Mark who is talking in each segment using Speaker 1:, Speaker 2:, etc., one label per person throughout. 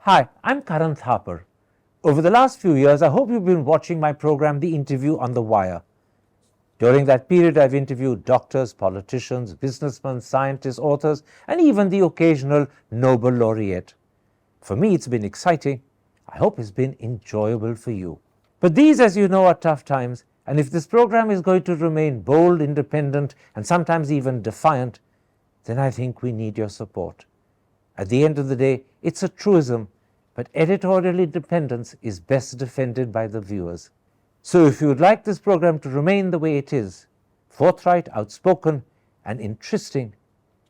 Speaker 1: Hi, I'm Karan Thapar. Over the last few years, I hope you've been watching my program, The Interview on the Wire. During that period, I've interviewed doctors, politicians, businessmen, scientists, authors, and even the occasional Nobel laureate. For me, it's been exciting. I hope it's been enjoyable for you. But these, as you know, are tough times, and if this program is going to remain bold, independent, and sometimes even defiant, then I think we need your support. At the end of the day, it's a truism, but editorial independence is best defended by the viewers. So if you would like this program to remain the way it is, forthright, outspoken, and interesting,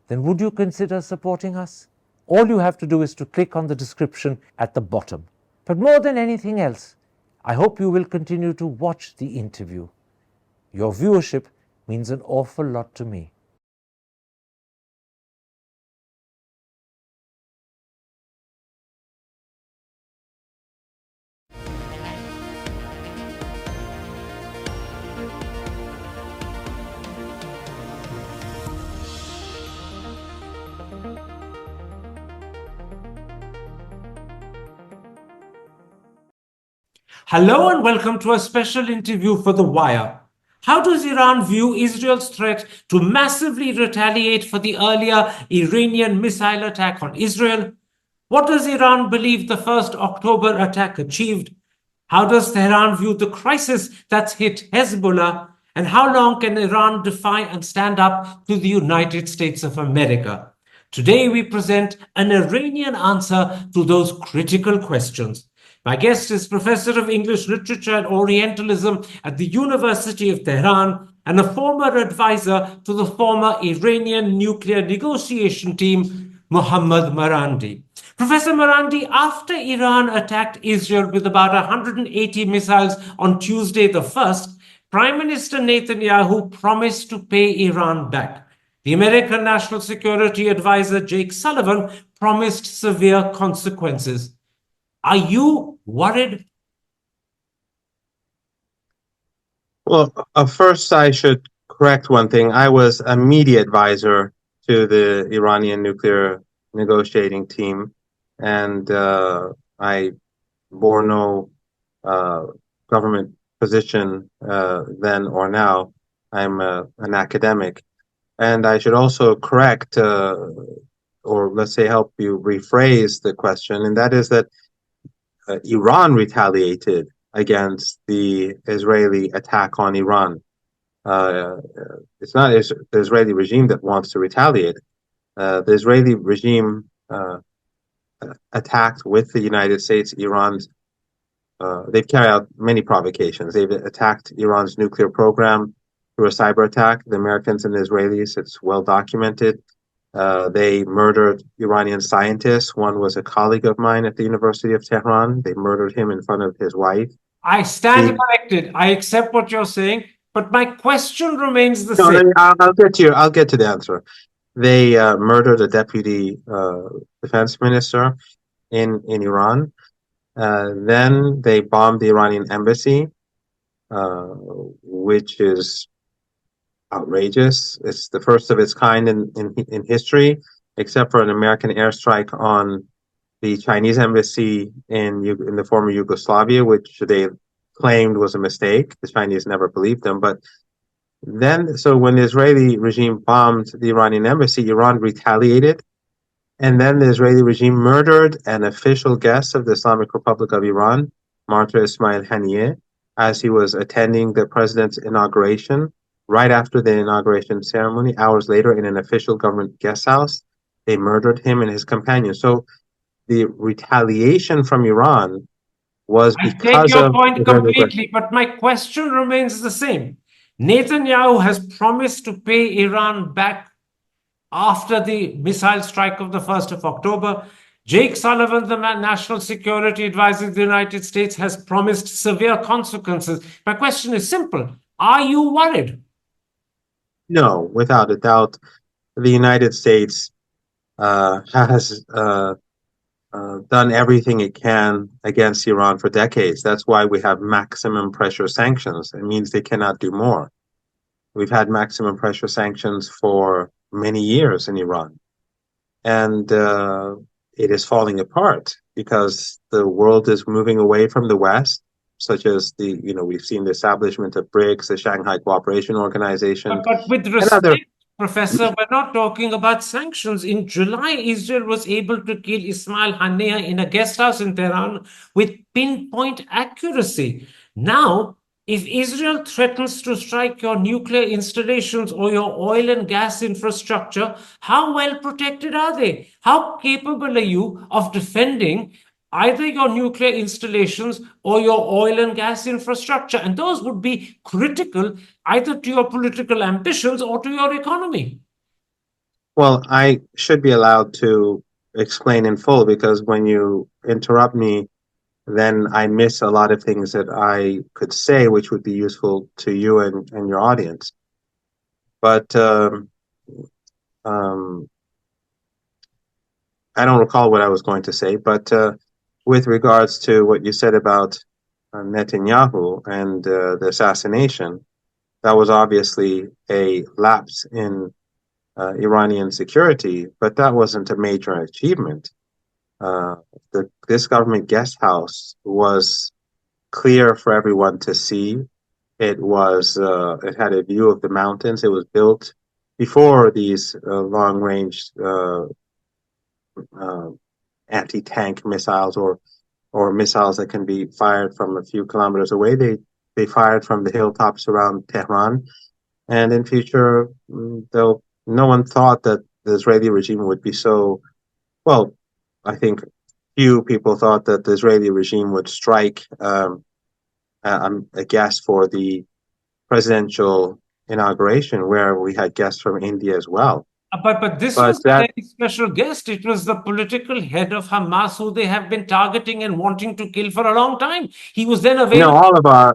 Speaker 1: then would you consider supporting us? All you have to do is to click on the description at the bottom. But more than anything else, I hope you will continue to watch the interview. Your viewership means an awful lot to me.
Speaker 2: Hello and welcome to a special interview for The Wire. How does Iran view Israel's threat to massively retaliate for the earlier Iranian missile attack on Israel? What does Iran believe the 1st October attack achieved? How does Tehran view the crisis that's hit Hezbollah? And how long can Iran defy and stand up to the United States of America? Today we present an Iranian answer to those critical questions. My guest is Professor of English Literature and Orientalism at the University of Tehran and a former advisor to the former Iranian Nuclear Negotiation Team, Mohammad Marandi. Professor Marandi, after Iran attacked Israel with about 180 missiles on Tuesday the 1st, Prime Minister Netanyahu promised to pay Iran back. The American National Security Advisor Jake Sullivan promised severe consequences. Are you worried?
Speaker 3: Well, first I should correct one thing. I was a media advisor to the Iranian Nuclear Negotiating Team, and I bore no government position then or now. I'm an academic. And I should also correct, or let's say help you rephrase the question, and that is that Iran retaliated against the Israeli attack on Iran. It's not the Israeli regime that wants to retaliate. The Israeli regime attacked with the United States, Iran's. They've carried out many provocations. They've attacked Iran's nuclear program through a cyber attack. The Americans and the Israelis, it's well documented. They murdered Iranian scientists. One was a colleague of mine at the University of Tehran. They murdered him in front of his wife.
Speaker 2: I stand corrected. I accept what you're saying, but my question remains the same.
Speaker 3: I'll get to the answer. They murdered a deputy defense minister in Iran. Then they bombed the Iranian embassy, which is outrageous. It's the first of its kind in history, except for an American airstrike on the Chinese embassy in the former Yugoslavia, which they claimed was a mistake. The Chinese never believed them. But then, so when the Israeli regime bombed the Iranian embassy, Iran retaliated. And then the Israeli regime murdered an official guest of the Islamic Republic of Iran, Martyr Ismail Haniyeh, as he was attending the president's inauguration. Right after the inauguration ceremony, hours later, in an official government guest house, they murdered him and his companion. So the retaliation from Iran was because
Speaker 2: I take your point completely, but my question remains the same. Netanyahu has promised to pay Iran back after the missile strike of the 1st of October. Jake Sullivan, the National Security Advisor of the United States, has promised severe consequences. My question is simple. Are you worried?
Speaker 3: No, without a doubt, the United States has done everything it can against Iran for decades. That's why we have maximum pressure sanctions. It means they cannot do more. We've had maximum pressure sanctions for many years in Iran, and it is falling apart. because the world is moving away from the West, such as we've seen the establishment of BRICS, the Shanghai Cooperation Organization,
Speaker 2: But with
Speaker 3: and other.
Speaker 2: respect, Professor, we're not talking about sanctions. In July, Israel was able to kill Ismail Haniyeh in a guest house in Tehran with pinpoint accuracy. Now, if Israel threatens to strike your nuclear installations or your oil and gas infrastructure, how well protected are they? How capable are you of defending either your nuclear installations or your oil and gas infrastructure? And those would be critical either to your political ambitions or to your economy.
Speaker 3: Well, I should be allowed to explain in full, because when you interrupt me, then I miss a lot of things that I could say, which would be useful to you and your audience. But I don't recall what I was going to say. But with regards to what you said about Netanyahu and the assassination, that was obviously a lapse in Iranian security, but that wasn't a major achievement. This government guest house was clear for everyone to see. It had a view of the mountains. It was built before these long-range anti-tank missiles or missiles that can be fired from a few kilometers away. They fired from the hilltops around Tehran, and in future, no one thought that the Israeli regime would be so well. I think few people thought that the Israeli regime would strike a guest for the presidential inauguration, where we had guests from India as well.
Speaker 2: But this
Speaker 3: But
Speaker 2: was a very special guest. It was the political head of Hamas, who they have been targeting and wanting to kill for a long time. He was then available.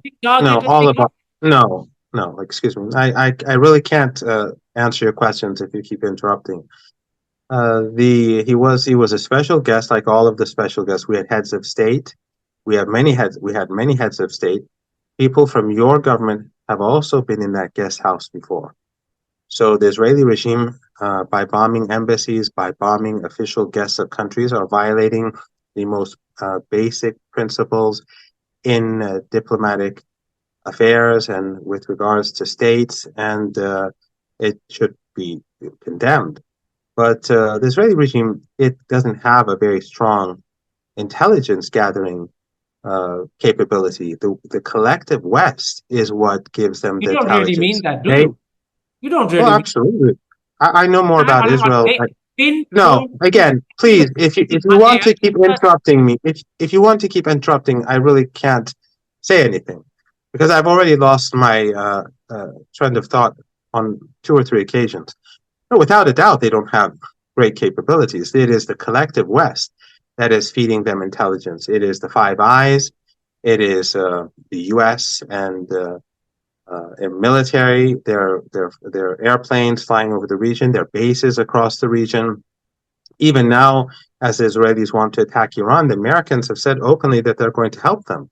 Speaker 3: No, excuse me. I really can't answer your questions if you keep interrupting. He was a special guest, like all of the special guests. We had heads of state. We had many heads of state. People from your government have also been in that guest house before. So the Israeli regime, by bombing embassies, by bombing official guests of countries, are violating the most basic principles in diplomatic affairs and with regards to states, and it should be condemned. But the Israeli regime, it doesn't have a very strong intelligence gathering capability. The collective West is what gives them the intelligence.
Speaker 2: You don't really mean that, do you? You don't really.
Speaker 3: Well, absolutely. I know more about Israel.
Speaker 2: No,
Speaker 3: again, please, if you want to keep interrupting me, if you want to keep interrupting, I really can't say anything, because I've already lost my trend of thought on 2 or 3 occasions. No, without a doubt, they don't have great capabilities. It is the collective West that is feeding them intelligence. It is the Five Eyes. It is the U.S. and military, their airplanes flying over the region, their bases across the region. Even now, as the Israelis want to attack Iran, the Americans have said openly that they're going to help them.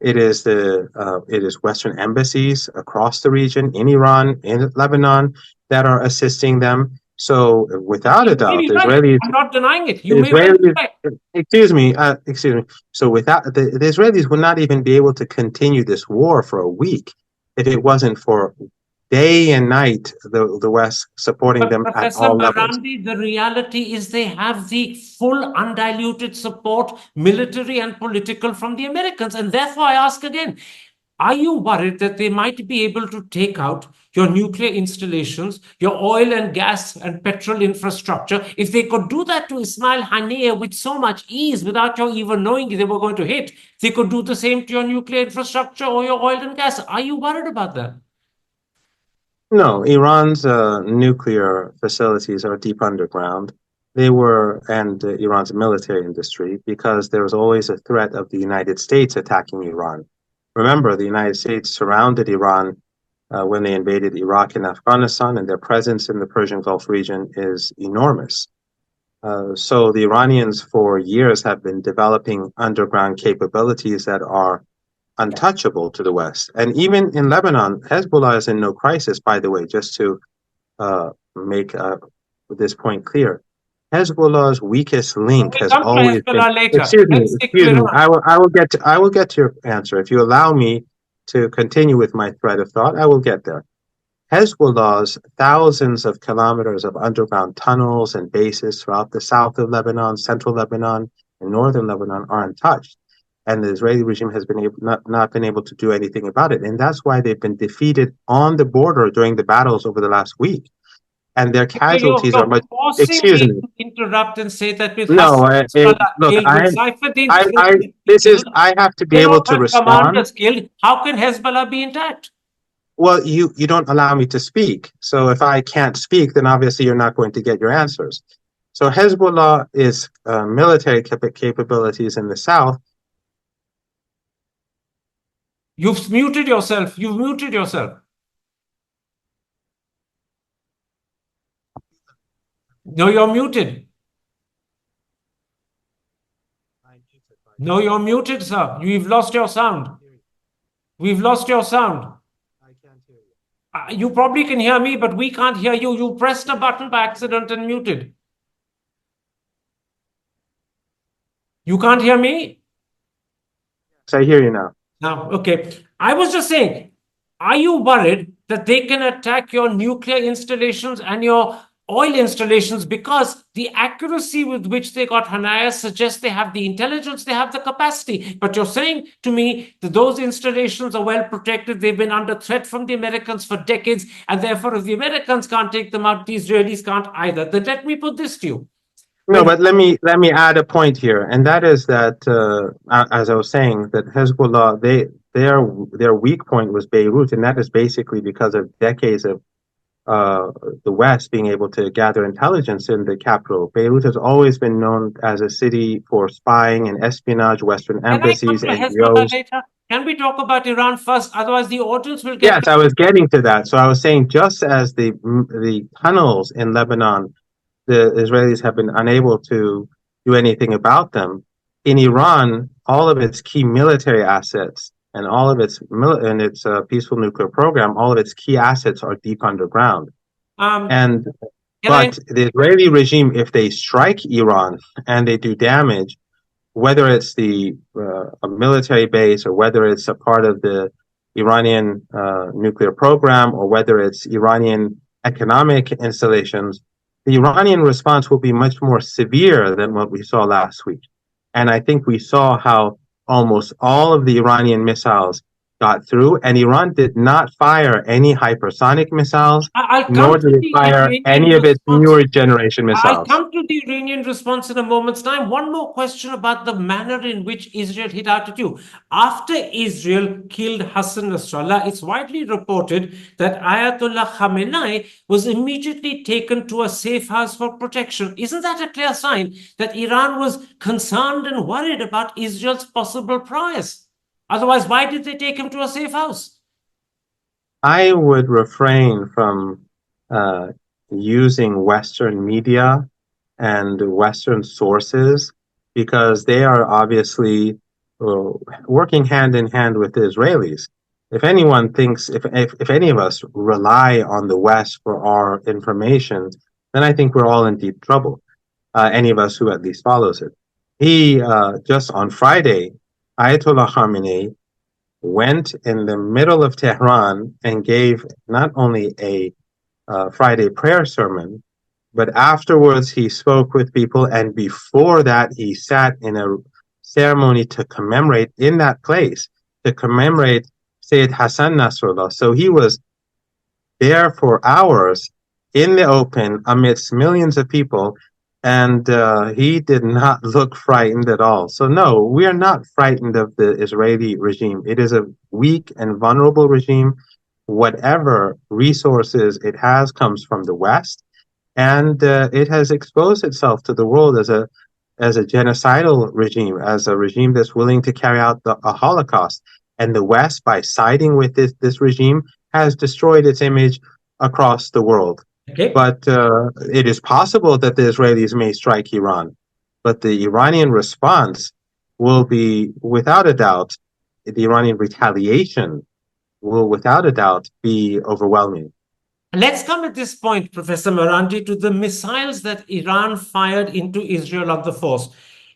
Speaker 3: It is Western embassies across the region, in Iran, in Lebanon, that are assisting them. So, without a doubt, the Israelis.
Speaker 2: I'm not denying it. You may be right.
Speaker 3: Excuse me. So, without the Israelis would not even be able to continue this war for a week if it wasn't for day and night the West supporting them at all levels.
Speaker 2: Marandi, the reality is they have the full undiluted support, military and political, from the Americans. And therefore, I ask again, are you worried that they might be able to take out your nuclear installations, your oil and gas and petrol infrastructure? If they could do that to Ismail Haniyeh with so much ease, without you even knowing they were going to hit, they could do the same to your nuclear infrastructure or your oil and gas. Are you worried about that?
Speaker 3: No, Iran's nuclear facilities are deep underground. And Iran's military industry, because there was always a threat of the United States attacking Iran. Remember, the United States surrounded Iran when they invaded Iraq and Afghanistan, and their presence in the Persian Gulf region is enormous. So the Iranians for years have been developing underground capabilities that are untouchable to the West. And even in Lebanon, Hezbollah is in no crisis, by the way, just to make this point clear. Hezbollah's weakest link
Speaker 2: We
Speaker 3: has
Speaker 2: come to
Speaker 3: always been.
Speaker 2: Hezbollah later.
Speaker 3: Excuse me,
Speaker 2: Let's stick to
Speaker 3: excuse me.
Speaker 2: Iran.
Speaker 3: I will get to your answer. If you allow me to continue with my thread of thought, I will get there. Hezbollah's thousands of kilometers of underground tunnels and bases throughout the south of Lebanon, central Lebanon, and northern Lebanon are untouched. And the Israeli regime has been not been able to do anything about it. And that's why they've been defeated on the border during the battles over the last week. And their casualties are
Speaker 2: You're
Speaker 3: much.
Speaker 2: forcing
Speaker 3: Excuse
Speaker 2: me
Speaker 3: me.
Speaker 2: to interrupt and say that with
Speaker 3: No,
Speaker 2: Hassan Nasrallah
Speaker 3: look,
Speaker 2: killed, with Saifuddin
Speaker 3: this is,
Speaker 2: killed,
Speaker 3: I have to be able to
Speaker 2: several
Speaker 3: respond.
Speaker 2: commanders killed, how can Hezbollah be intact?
Speaker 3: Well, you don't allow me to speak. So if I can't speak, then obviously you're not going to get your answers. So Hezbollah is military capabilities in the south.
Speaker 2: You've muted yourself. You've muted yourself. No, you're muted. No, you're muted, sir. We've lost your sound. We've lost your sound.
Speaker 3: I can't hear you.
Speaker 2: You probably can hear me, but we can't hear you. You pressed a button by accident and muted. You can't hear me?
Speaker 3: So I hear you now.
Speaker 2: Now, okay. I was just saying, are you worried that they can attack your nuclear installations and your oil installations because the accuracy with which they got Hanaya suggests they have the intelligence, they have the capacity. But you're saying to me that those installations are well protected. They've been under threat from the Americans for decades. And therefore, if the Americans can't take them out, the Israelis can't either. Then let me put this to you.
Speaker 3: No, but let me add a point here, and that is that as I was saying, that Hezbollah their weak point was Beirut, and that is basically because of decades of the West being able to gather intelligence in the capital. Beirut has always been known as a city for spying and espionage, Western embassies, NGOs.
Speaker 2: Can we talk about Iran first? Otherwise, the audience will get.
Speaker 3: Yes, I was getting to that. So I was saying, just as the tunnels in Lebanon, the Israelis have been unable to do anything about them. In Iran, all of its key military assets and all of its peaceful nuclear program, all of its key assets are deep underground. The Israeli regime, if they strike Iran and they do damage, whether it's a military base or whether it's a part of the Iranian nuclear program or whether it's Iranian economic installations, the Iranian response will be much more severe than what we saw last week. And I think we saw how almost all of the Iranian missiles got through, and Iran did not fire any hypersonic missiles, nor did it fire any of its newer generation missiles.
Speaker 2: I'll come to the Iranian response in a moment's time. One more question about the manner in which Israel hit out at you. After Israel killed Hassan Nasrallah, it's widely reported that Ayatollah Khamenei was immediately taken to a safe house for protection. Isn't that a clear sign that Iran was concerned and worried about Israel's possible prowess? Otherwise, why did they take him to a safe house?
Speaker 3: I would refrain from using Western media and Western sources because they are obviously working hand in hand with the Israelis. If anyone thinks, if any of us rely on the West for our information, then I think we're all in deep trouble. Any of us who at least follows it. He just on Friday, Ayatollah Khamenei went in the middle of Tehran and gave not only a Friday prayer sermon, but afterwards he spoke with people, and before that he sat in a ceremony to commemorate in that place, to commemorate Sayyid Hassan Nasrallah. So he was there for hours in the open amidst millions of people, and he did not look frightened at all. So no, we are not frightened of the Israeli regime. It is a weak and vulnerable regime. Whatever resources it has comes from the West, and it has exposed itself to the world as a genocidal regime, as a regime that's willing to carry out a Holocaust. And the West, by siding with this regime, has destroyed its image across the world.
Speaker 2: Okay.
Speaker 3: But it is possible that the Israelis may strike Iran. But the Iranian response will be, without a doubt, the Iranian retaliation will, without a doubt, be overwhelming.
Speaker 2: Let's come at this point, Professor Marandi, to the missiles that Iran fired into Israel on the 4th.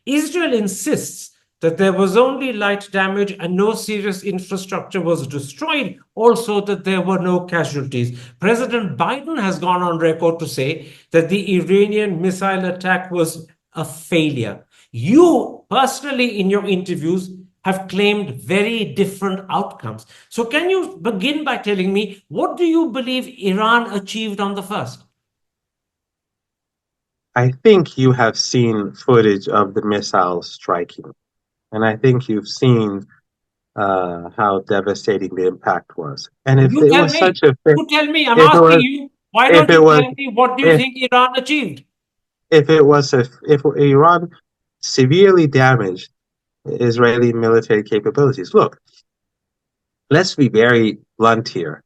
Speaker 2: Israel insists that there was only light damage and no serious infrastructure was destroyed, also that there were no casualties. President Biden has gone on record to say that the Iranian missile attack was a failure. You personally, in your interviews, have claimed very different outcomes. So can you begin by telling me, what do you believe Iran achieved on the 1st?
Speaker 3: I think you have seen footage of the missiles striking, and I think you've seen how devastating the impact was. And if
Speaker 2: You
Speaker 3: it
Speaker 2: tell
Speaker 3: was
Speaker 2: me.
Speaker 3: such a
Speaker 2: You tell me. I'm
Speaker 3: if it
Speaker 2: asking
Speaker 3: was
Speaker 2: you. Why
Speaker 3: if
Speaker 2: don't
Speaker 3: it
Speaker 2: you
Speaker 3: was
Speaker 2: tell me what do you
Speaker 3: if
Speaker 2: think Iran achieved?
Speaker 3: if it was if Iran severely damaged Israeli military capabilities. Look, let's be very blunt here.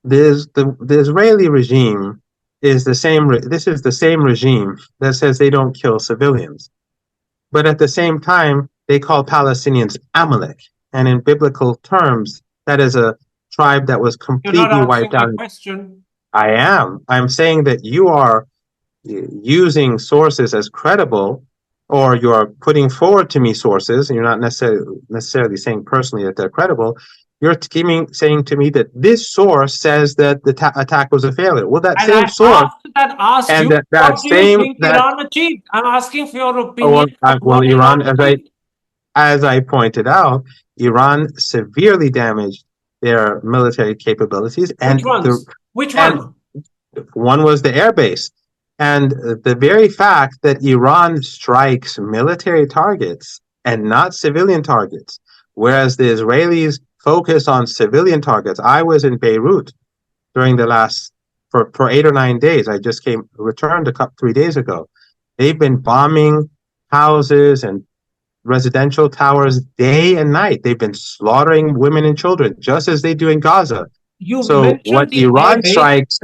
Speaker 3: The Israeli regime is the same. This is the same regime that says they don't kill civilians, but at the same time they call Palestinians Amalek, and in biblical terms, that is a tribe that was
Speaker 2: You're not
Speaker 3: completely
Speaker 2: answering
Speaker 3: wiped
Speaker 2: my
Speaker 3: out.
Speaker 2: question.
Speaker 3: I am. I'm saying that you are using sources as credible, or you're putting forward to me sources, and you're not necessarily saying personally that they're credible. You're saying to me that this source says that the attack was a failure. Well, that
Speaker 2: And
Speaker 3: same
Speaker 2: I
Speaker 3: source
Speaker 2: asked
Speaker 3: and
Speaker 2: you,
Speaker 3: that
Speaker 2: what do you
Speaker 3: same
Speaker 2: think
Speaker 3: that
Speaker 2: Iran achieved? I'm asking for your
Speaker 3: oh,
Speaker 2: opinion of
Speaker 3: well,
Speaker 2: what
Speaker 3: Iran,
Speaker 2: Iran achieved.
Speaker 3: as I pointed out, Iran severely damaged their military capabilities,
Speaker 2: Which
Speaker 3: and the
Speaker 2: ones? Which
Speaker 3: and
Speaker 2: ones?
Speaker 3: one was the airbase. And the very fact that Iran strikes military targets and not civilian targets, whereas the Israelis focus on civilian targets. I was in Beirut during the last for 8 or 9 days. I just returned 3 days ago. They've been bombing houses and residential towers day and night. They've been slaughtering women and children, just as they do in Gaza.
Speaker 2: You
Speaker 3: So what
Speaker 2: mentioned the
Speaker 3: Iran
Speaker 2: airbase.
Speaker 3: strikes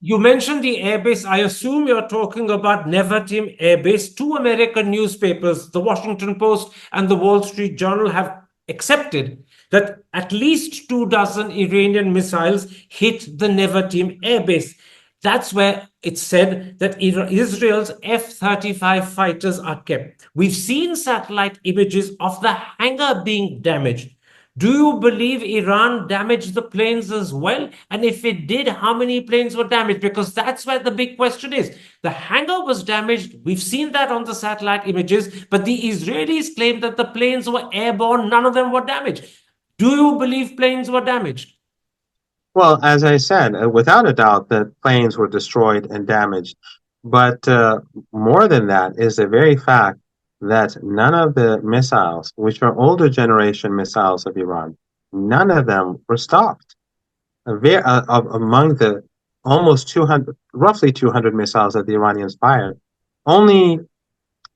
Speaker 2: You mentioned the airbase. I assume you're talking about Nevatim Air Base. Two American newspapers, the Washington Post and the Wall Street Journal, have accepted that at least 24 Iranian missiles hit the Nevatim Air Base. That's where it's said that Israel's F-35 fighters are kept. We've seen satellite images of the hangar being damaged. Do you believe Iran damaged the planes as well? And if it did, how many planes were damaged? Because that's where the big question is. The hangar was damaged. We've seen that on the satellite images, but the Israelis claim that the planes were airborne. None of them were damaged. Do you believe planes were damaged?
Speaker 3: Well, as I said, without a doubt, the planes were destroyed and damaged. But more than that is the very fact that none of the missiles, which are older generation missiles of Iran, none of them were stopped. Among the almost 200, roughly 200 missiles that the Iranians fired, only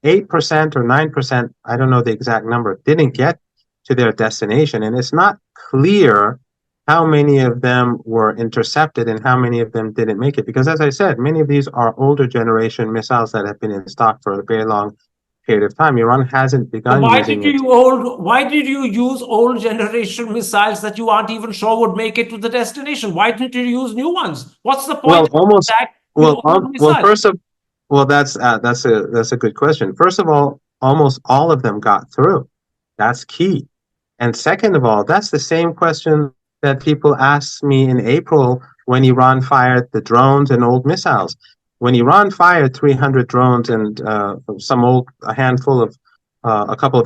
Speaker 3: 8% or 9%, I don't know the exact number, didn't get to their destination. And it's not clear how many of them were intercepted and how many of them didn't make it. Because as I said, many of these are older generation missiles that have been in stock for a very long period of time. Iran hasn't begun using it.
Speaker 2: Why did you use old generation missiles that you aren't even sure would make it to the destination? Why didn't you use new ones? What's the point of attack with old missiles?
Speaker 3: That's a good question. First of all, almost all of them got through. That's key. And second of all, that's the same question that people asked me in April when Iran fired the drones and old missiles. When Iran fired 300 drones and a couple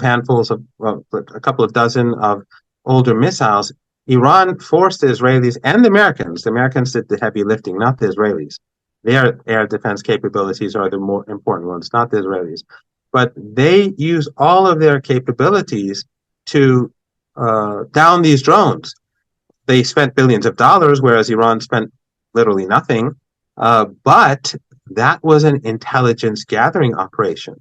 Speaker 3: of dozen of older missiles, Iran forced the Israelis and the Americans. The Americans did the heavy lifting, not the Israelis. Their air defense capabilities are the more important ones, not the Israelis. But they use all of their capabilities to down these drones. They spent billions of dollars, whereas Iran spent literally nothing. But that was an intelligence gathering operation.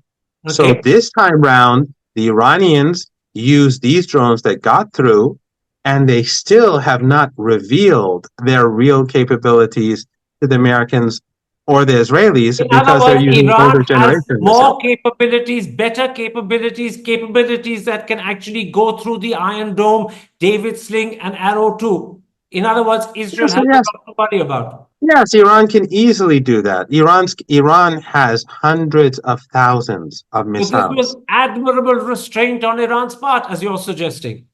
Speaker 3: Okay. So this time round, the Iranians used these drones that got through, and they still have not revealed their real capabilities to the Americans or the Israelis, because they're using older generation missiles.
Speaker 2: More capabilities, better capabilities that can actually go through the Iron Dome, David Sling, and Arrow 2. In other words, Israel
Speaker 3: Yes,
Speaker 2: has a
Speaker 3: yes,
Speaker 2: lot to worry about.
Speaker 3: yes, Iran can easily do that. Iran has hundreds of thousands of
Speaker 2: So this
Speaker 3: missiles.
Speaker 2: was admirable restraint on Iran's part, as you're suggesting.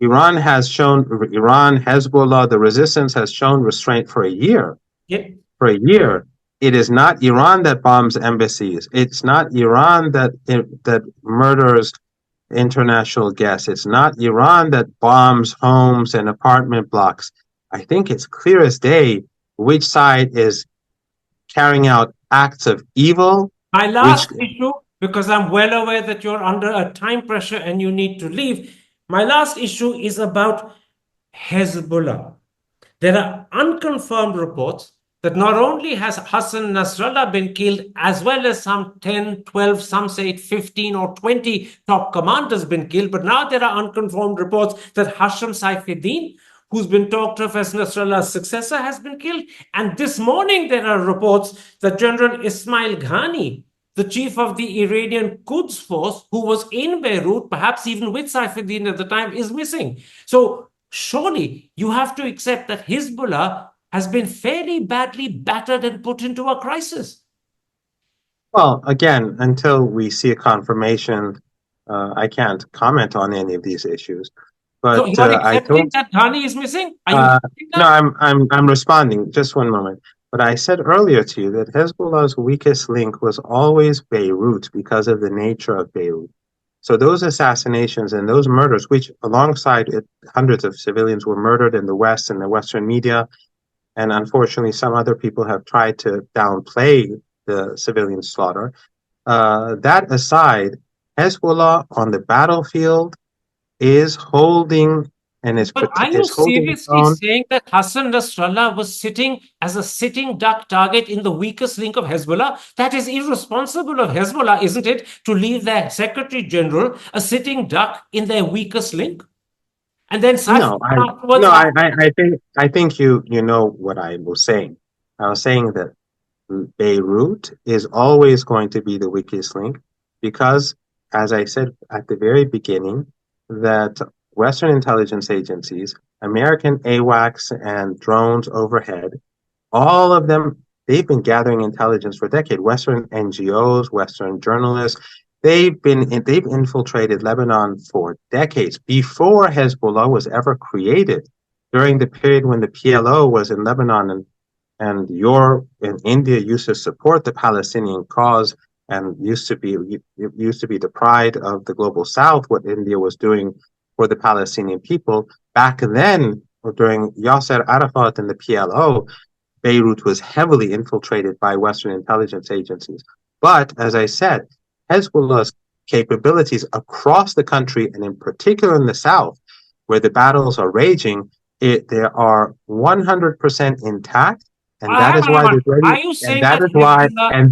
Speaker 3: Iran, Hezbollah, the resistance has shown restraint for a year.
Speaker 2: Yeah.
Speaker 3: For a year. It is not Iran that bombs embassies. It's not Iran that murders international guests. It's not Iran that bombs homes and apartment blocks. I think it's clear as day which side is carrying out acts of evil.
Speaker 2: My last issue, because I'm well aware that you're under a time pressure and you need to leave, my last issue is about Hezbollah. There are unconfirmed reports that not only has Hassan Nasrallah been killed, as well as some 10, 12, some say 15 or 20 top commanders been killed, but now there are unconfirmed reports that Hashim Saifuddin, who's been talked of as Nasrallah's successor, has been killed. And this morning there are reports that General Ismail Ghani, the chief of the Iranian Quds force, who was in Beirut, perhaps even with Saifuddin at the time, is missing. So surely you have to accept that Hezbollah has been fairly badly battered and put into a crisis.
Speaker 3: Well, again, until we see a confirmation, I can't comment on any of these issues.
Speaker 2: So
Speaker 3: But
Speaker 2: you're
Speaker 3: I
Speaker 2: accepting
Speaker 3: told
Speaker 2: that Ghani is missing? Are you accepting
Speaker 3: no,
Speaker 2: that?
Speaker 3: I'm responding. Just one moment. But I said earlier to you that Hezbollah's weakest link was always Beirut because of the nature of Beirut. So those assassinations and those murders, which alongside it, hundreds of civilians were murdered in the West and the Western media, and unfortunately some other people have tried to downplay the civilian slaughter. That aside, Hezbollah on the battlefield is holding and is
Speaker 2: But are you
Speaker 3: holding its
Speaker 2: seriously
Speaker 3: own.
Speaker 2: saying that Hassan Nasrallah was sitting as a sitting duck target in the weakest link of Hezbollah? That is irresponsible of Hezbollah, isn't it, to leave their Secretary General a sitting duck in their weakest link? And then
Speaker 3: No,
Speaker 2: afterwards,
Speaker 3: I think you know what I was saying. I was saying that Beirut is always going to be the weakest link because, as I said at the very beginning, that Western intelligence agencies, American AWACS and drones overhead, all of them, they've been gathering intelligence for decades. Western NGOs, Western journalists, they've infiltrated Lebanon for decades before Hezbollah was ever created. During the period when the PLO was in Lebanon and India used to support the Palestinian cause and used to be the pride of the global South, what India was doing for the Palestinian people. Back then, during Yasser Arafat and the PLO, Beirut was heavily infiltrated by Western intelligence agencies. But as I said, Hezbollah's capabilities across the country, and in particular in the South, where the battles are raging, they are 100% intact. And that is why
Speaker 2: are you saying that Hezbollah is not damaged?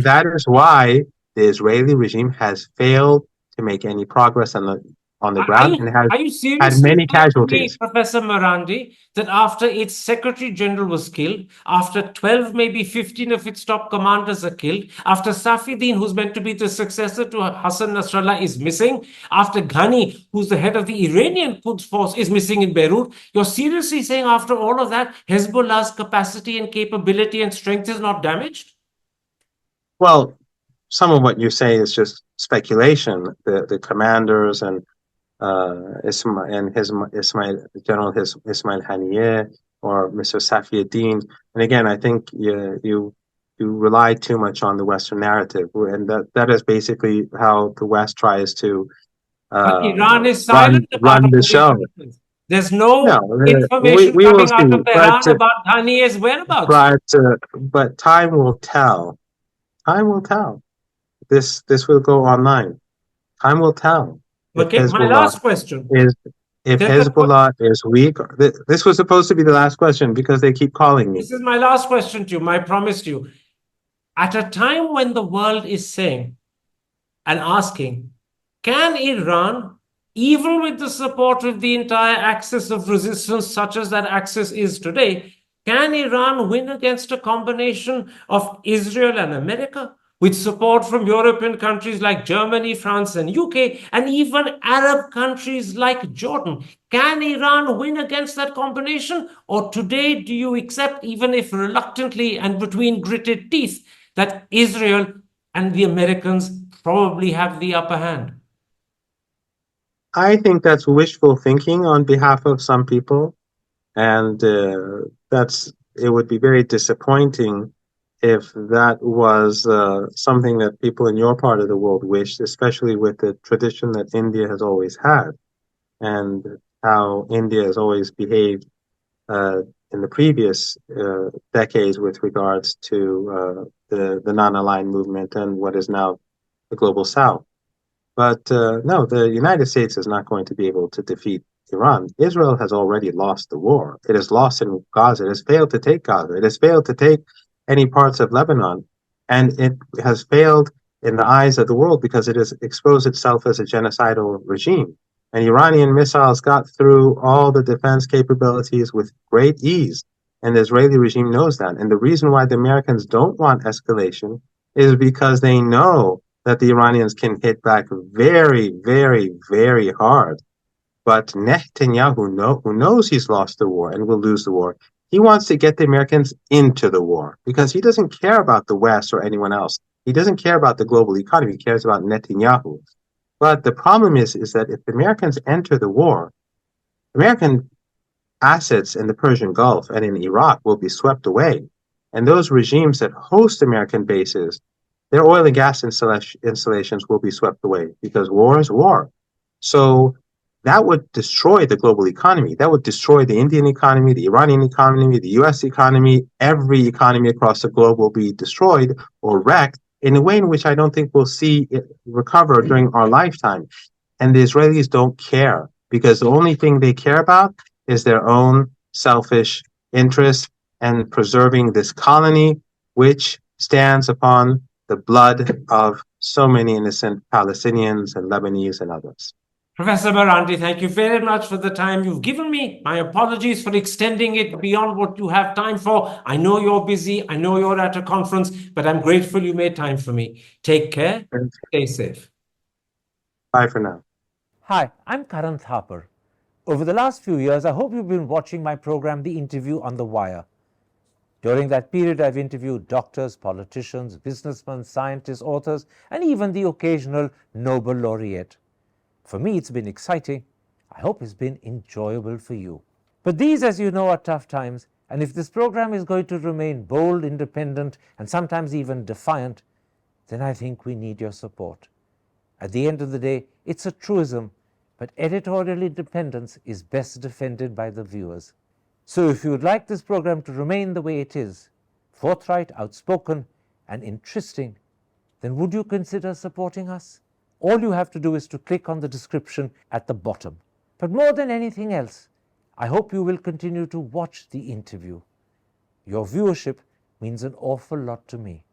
Speaker 3: that is why the Israeli regime has failed to make any progress on the ground and has
Speaker 2: Are you
Speaker 3: had
Speaker 2: seriously
Speaker 3: many
Speaker 2: telling me,
Speaker 3: casualties.
Speaker 2: Professor Marandi, that after its Secretary General was killed, after 12, maybe 15 of its top commanders are killed, after Saifuddin, who's meant to be the successor to Hassan Nasrallah, is missing, after Ghani, who's the head of the Iranian Quds force, is missing in Beirut, you're seriously saying after all of that, Hezbollah's capacity and capability and strength is not damaged?
Speaker 3: Well, some of what you say is just speculation. The commanders and General Ismail Haniyeh or Mr. Saifuddin. And again, I think you rely too much on the Western narrative, and that is basically how the West tries to
Speaker 2: But Iran is silent
Speaker 3: run
Speaker 2: about
Speaker 3: the
Speaker 2: all these
Speaker 3: show.
Speaker 2: things. There's no
Speaker 3: No,
Speaker 2: information
Speaker 3: we will
Speaker 2: coming out
Speaker 3: see,
Speaker 2: of Tehran about Ghaniyeh's whereabouts.
Speaker 3: but time will tell. Time will tell. This will go online. Time will tell.
Speaker 2: Okay, my last question.
Speaker 3: If Hezbollah is weak, this was supposed to be the last question because they keep calling me.
Speaker 2: This is my last question to you, I promised you. At a time when the world is saying and asking, can Iran, even with the support of the entire axis of resistance, such as that axis is today, can Iran win against a combination of Israel and America, with support from European countries like Germany, France, and UK, and even Arab countries like Jordan. Can Iran win against that combination? Or today, do you accept, even if reluctantly and between gritted teeth, that Israel and the Americans probably have the upper hand?
Speaker 3: I think that's wishful thinking on behalf of some people, and it would be very disappointing if that was something that people in your part of the world wished, especially with the tradition that India has always had, and how India has always behaved in the previous decades with regards to the non-aligned movement and what is now the global South. But no, the United States is not going to be able to defeat Iran. Israel has already lost the war. It has lost in Gaza. It has failed to take Gaza. It has failed to take any parts of Lebanon. And it has failed in the eyes of the world because it has exposed itself as a genocidal regime. And Iranian missiles got through all the defense capabilities with great ease. And the Israeli regime knows that. And the reason why the Americans don't want escalation is because they know that the Iranians can hit back very, very, very hard. But Netanyahu, who knows he's lost the war and will lose the war, he wants to get the Americans into the war because he doesn't care about the West or anyone else. He doesn't care about the global economy. He cares about Netanyahu. But the problem is that if the Americans enter the war, American assets in the Persian Gulf and in Iraq will be swept away. And those regimes that host American bases, their oil and gas installations will be swept away because war is war. So that would destroy the global economy. That would destroy the Indian economy, the Iranian economy, the US economy. Every economy across the globe will be destroyed or wrecked in a way in which I don't think we'll see it recover during our lifetime. And the Israelis don't care because the only thing they care about is their own selfish interest and preserving this colony, which stands upon the blood of so many innocent Palestinians and Lebanese and others.
Speaker 2: Professor Marandi, thank you very much for the time you've given me. My apologies for extending it beyond what you have time for. I know you're busy. I know you're at a conference, but I'm grateful you made time for me. Take care. Stay safe.
Speaker 3: Bye for now.
Speaker 1: Hi, I'm Karan Thapar. Over the last few years, I hope you've been watching my program, The Interview on the Wire. During that period, I've interviewed doctors, politicians, businessmen, scientists, authors, and even the occasional Nobel laureate. For me, it's been exciting. I hope it's been enjoyable for you. But these, as you know, are tough times, and if this program is going to remain bold, independent, and sometimes even defiant, then I think we need your support. At the end of the day, it's a truism, but editorial independence is best defended by the viewers. So if you would like this program to remain the way it is, forthright, outspoken, and interesting, then would you consider supporting us? All you have to do is to click on the description at the bottom. But more than anything else, I hope you will continue to watch The Interview. Your viewership means an awful lot to me.